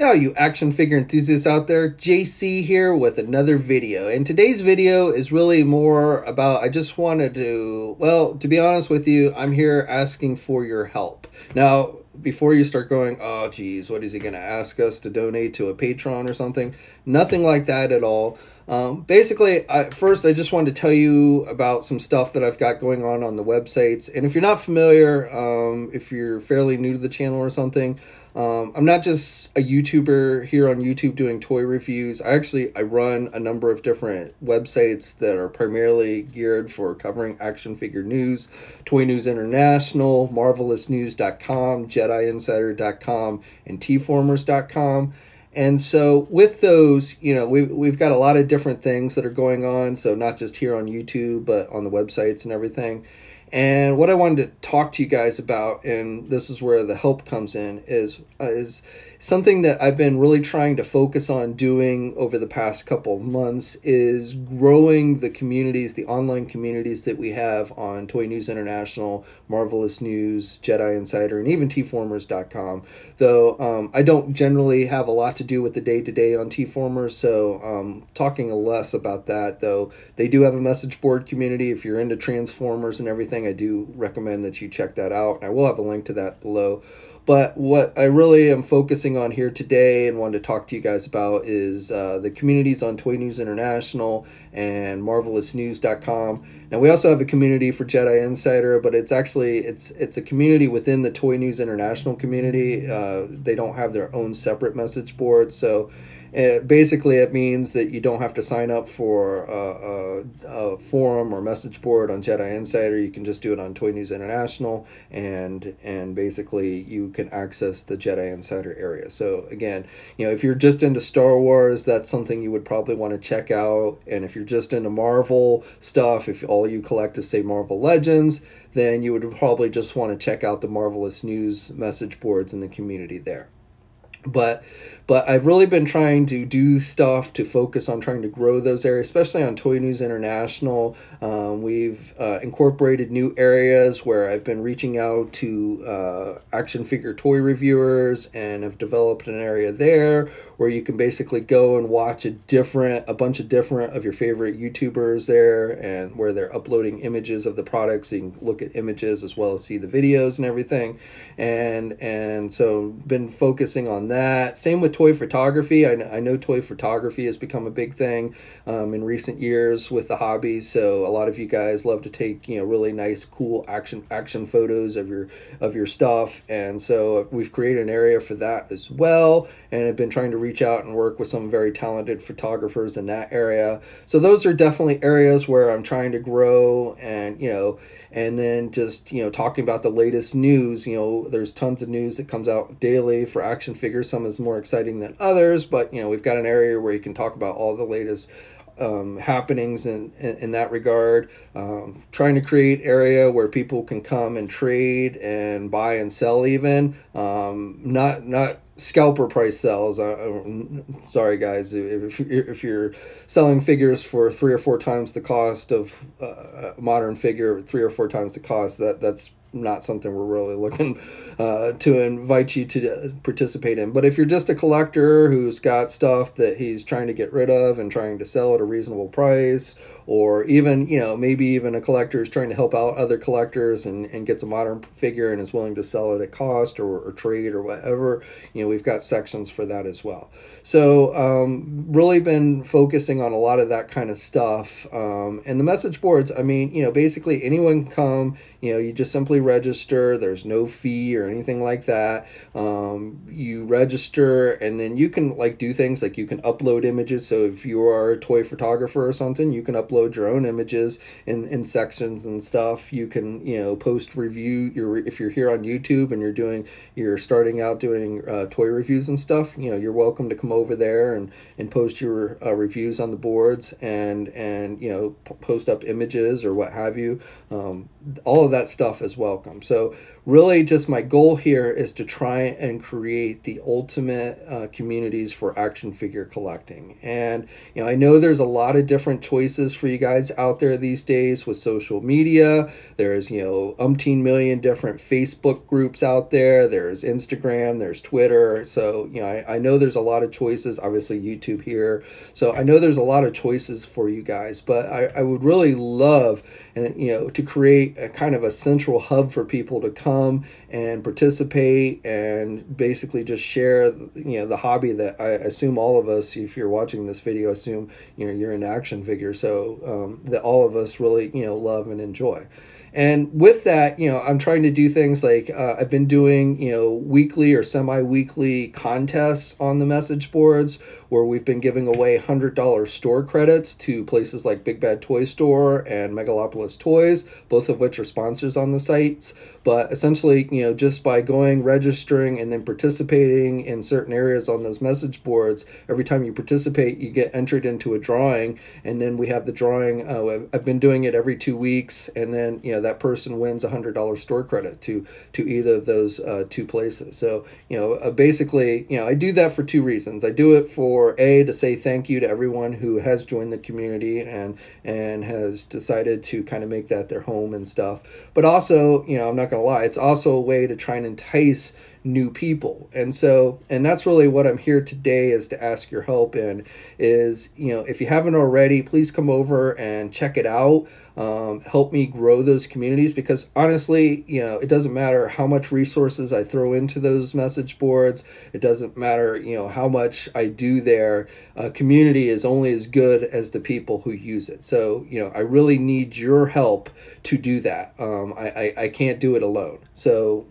Now, you action figure enthusiasts out there, JC here with another video. And today's video is really more about, I just wanted to, well, to be honest with you, I'm here asking for your help. Now, before you start going, oh geez, what is he going to ask us to donate to a Patreon or something? Nothing like that at all. Basically, first I just wanted to tell you about some stuff that I've got going on the websites. And if you're not familiar, if you're fairly new to the channel or something, I'm not just a YouTuber here on YouTube doing toy reviews. I run a number of different websites that are primarily geared for covering action figure news: Toy News International, MarvelousNews.com, JediInsider.com, and Tformers.com. And so with those, you know, we've got a lot of different things that are going on. So not just here on YouTube, but on the websites and everything. And what I wanted to talk to you guys about, and this is where the help comes in, is something that I've been really trying to focus on doing over the past couple of months, is growing the communities, the online communities that we have on Toy News International, Marvelous News, Jedi Insider, and even Tformers.com. Though I don't generally have a lot to do with the day-to-day on Tformers, so talking less about that. Though they do have a message board community. If you're into Transformers and everything, I do recommend that you check that out. And I will have a link to that below. But what I really am focusing on here today and wanted to talk to you guys about is the communities on Toy News International and MarvelousNews.com. Now, we also have a community for Jedi Insider, but it's actually it's a community within the Toy News International community. They don't have their own separate message board, so basically it means that you don't have to sign up for a forum or message board on Jedi Insider. You can just do it on Toy News International, and basically you can access the Jedi Insider area. So again, you know, if you're just into Star Wars, that's something you would probably want to check out. And if you're just into Marvel stuff, if all you collect is, say, Marvel Legends, then you would probably just want to check out the Marvelous News message boards in the community there. But I've really been trying to do stuff to focus on trying to grow those areas, especially on Toy News International. We've incorporated new areas where I've been reaching out to action figure toy reviewers, and have developed an area there where you can basically go and watch a bunch of different of your favorite YouTubers there, and where they're uploading images of the products, so you can look at images as well as see the videos and everything. And so been focusing on that. Same with toy photography. I know toy photography has become a big thing in recent years with the hobby. So a lot of you guys love to take, you know, really nice, cool action photos of your stuff. And so we've created an area for that as well. And I've been trying to reach out and work with some very talented photographers in that area. So those are definitely areas where I'm trying to grow, and, you know, and then just, you know, talking about the latest news. You know, there's tons of news that comes out daily for action figures. Some is more exciting than others, but, you know, we've got an area where you can talk about all the latest happenings in that regard. Trying to create area where people can come and trade and buy and sell, even not scalper price sells. Sorry guys, if you're selling figures for 3 or 4 times the cost of a modern figure, 3 or 4 times the cost, that's not something we're really looking to invite you to participate in. But if you're just a collector who's got stuff that he's trying to get rid of and trying to sell at a reasonable price, or even, you know, maybe even a collector is trying to help out other collectors and gets a modern figure and is willing to sell it at cost or trade or whatever, you know, we've got sections for that as well. So really been focusing on a lot of that kind of stuff. And the message boards, I mean, you know, basically anyone can come, you know, you just simply register. There's no fee or anything like that. You register, and then you can do things like you can upload images. So if you are a toy photographer or something, you can upload your own images in sections and stuff. You can, you know, post review if you're here on YouTube and you're starting out doing toy reviews and stuff, you know, you're welcome to come over there and post your reviews on the boards, and you know, post up images or what have you. all of that stuff is welcome. So really just my goal here is to try and create the ultimate communities for action figure collecting. And I know there's a lot of different choices for you guys out there these days with social media. There's umpteen million different Facebook groups out there. There's Instagram, there's Twitter. So I know there's a lot of choices, obviously YouTube here. So I know there's a lot of choices for you guys, but I would really love to create a kind of a central hub for people to come and participate and basically just share the hobby that I assume all of us, if you're watching this video, assume you're into action figures, so that all of us really love and enjoy. And with that, I'm trying to do things like I've been doing, weekly or semi-weekly contests on the message boards where we've been giving away $100 store credits to places like Big Bad Toy Store and Megalopolis.toys, both of which are sponsors on the sites. But essentially, just by going, registering, and then participating in certain areas on those message boards, every time you participate, you get entered into a drawing, and then we have the drawing. I've been doing it every 2 weeks, and then that person wins $100 store credit to either of those two places. So basically, I do that for two reasons. I do it for to say thank you to everyone who has joined the community and has decided to kind of make that their home and stuff. But also, I'm not gonna lie, it's also a way to try and entice new people. And that's really what I'm here today is to ask your help in is, if you haven't already, please come over and check it out. Help me grow those communities, because honestly, it doesn't matter how much resources I throw into those message boards. It doesn't matter, how much I do there. A community is only as good as the people who use it. So, I really need your help to do that. I can't do it alone. So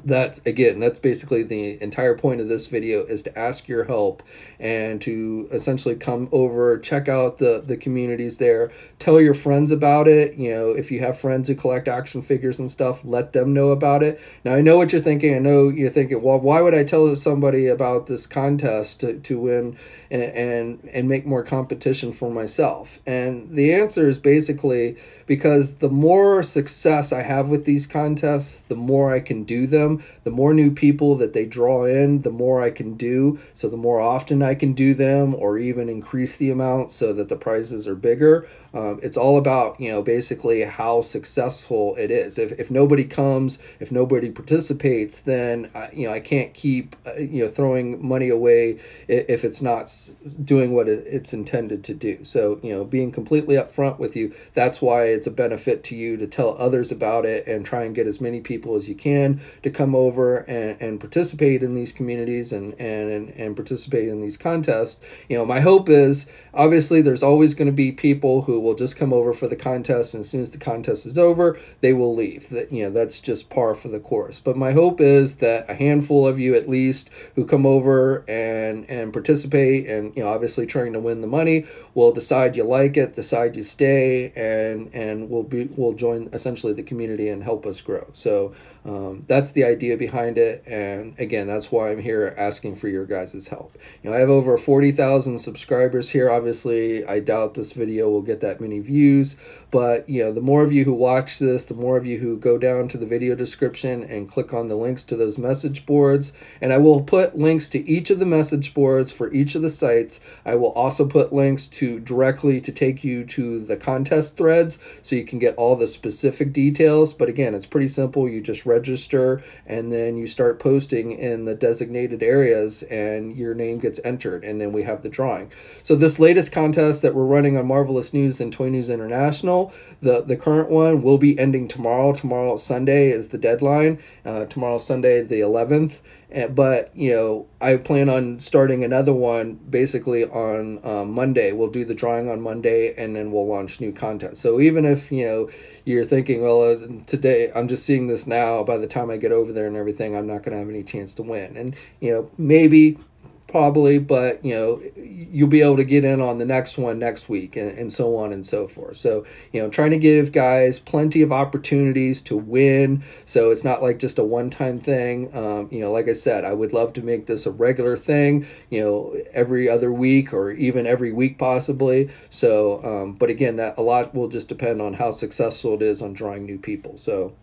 that's basically the entire point of this video, is to ask your help and to essentially come over, check out the communities there, tell your friends about it. If you have friends who collect action figures and stuff, let them know about it. Now, I know what you're thinking. I know you're thinking, well, why would I tell somebody about this contest to win and make more competition for myself? And the answer is basically because the more success I have with these contests, the more I can do them. The more new people that they draw in, the more I can do. So the more often I can do them, or even increase the amount so that the prizes are bigger. It's all about, basically how successful it is. If nobody comes, if nobody participates, then, I can't keep, throwing money away if it's not doing what it's intended to do. So, being completely upfront with you, that's why it's a benefit to you to tell others about it and try and get as many people as you can to come over and participate in these communities and participate in these contests. My hope is, obviously, there's always going to be people who will just come over for the contest, and as soon as the contest is over, they will leave. That's just par for the course. But my hope is that a handful of you at least who come over and participate and obviously trying to win the money will decide you like it, decide you stay, and will join essentially the community and help us grow. So that's the idea behind it, and again, that's why I'm here asking for your guys' help. I have over 40,000 subscribers here. Obviously, I doubt this video will get that many views, but the more of you who watch this, the more of you who go down to the video description and click on the links to those message boards, and I will put links to each of the message boards for each of the sites. I will also put links directly to take you to the contest threads so you can get all the specific details. But again, it's pretty simple. You just register and then you start posting in the designated areas and your name gets entered, and then we have the drawing. So this latest contest that we're running on Marvelous News and Toy News International, the current one will be ending tomorrow. Tomorrow, Sunday, is the deadline. Tomorrow, Sunday, the 11th. But, I plan on starting another one basically on Monday. We'll do the drawing on Monday, and then we'll launch new content. So even if, you're thinking, well, today I'm just seeing this now, by the time I get over there and everything, I'm not going to have any chance to win. And, maybe probably, but you know, you'll be able to get in on the next one next week, and so on and so forth. So, you know, trying to give guys plenty of opportunities to win, so it's not like just a one-time thing. You know, like I said, I would love to make this a regular thing, you know, every other week or even every week possibly. So, but again, that a lot will just depend on how successful it is on drawing new people. So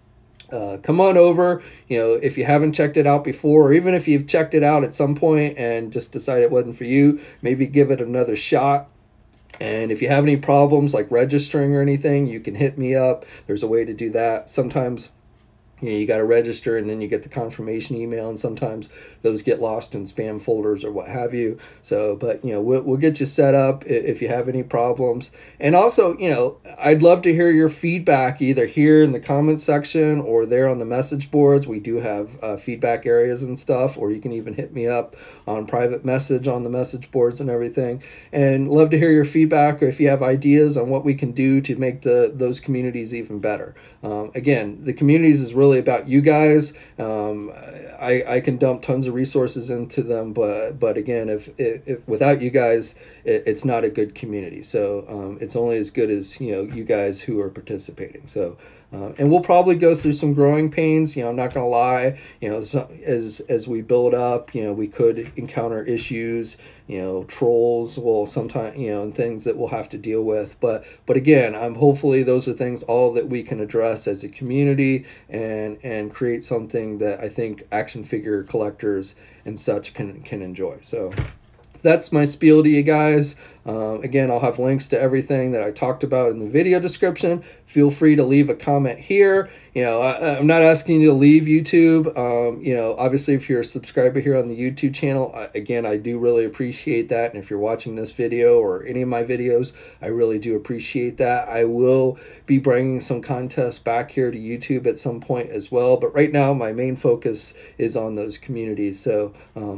come on over. You know, if you haven't checked it out before, or even if you've checked it out at some point and just decided it wasn't for you, maybe give it another shot. And if you have any problems like registering or anything, you can hit me up. There's a way to do that. Sometimes, you know, you got to register and then you get the confirmation email, and sometimes those get lost in spam folders or what have you. So, but you know, we'll get you set up if you have any problems. And also, you know, I'd love to hear your feedback either here in the comment section or there on the message boards. We do have feedback areas and stuff, or you can even hit me up on private message on the message boards and everything. And love to hear your feedback, or if you have ideas on what we can do to make those communities even better. Again, the communities is really about you guys. I can dump tons of resources into them, but again, if without you guys, it's not a good community. So it's only as good as, you know, you guys who are participating. So and we'll probably go through some growing pains. You know, I'm not gonna lie. You know, so as we build up, you know, we could encounter issues. You know, trolls will sometimes, you know, and things that we'll have to deal with. But again, hopefully those are things all that we can address as a community and create something that I think action figure collectors and such can enjoy. So that's my spiel to you guys. Again, I'll have links to everything that I talked about in the video description. Feel free to leave a comment here. You know, I'm not asking you to leave YouTube. You know, obviously, if you're a subscriber here on the YouTube channel, again, I do really appreciate that. And if you're watching this video or any of my videos, I really do appreciate that. I will be bringing some contests back here to YouTube at some point as well. But right now, my main focus is on those communities. So,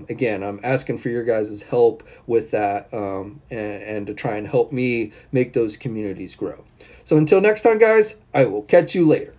again, I'm asking for your guys' help with that and to try and help me make those communities grow. So until next time, guys, I will catch you later.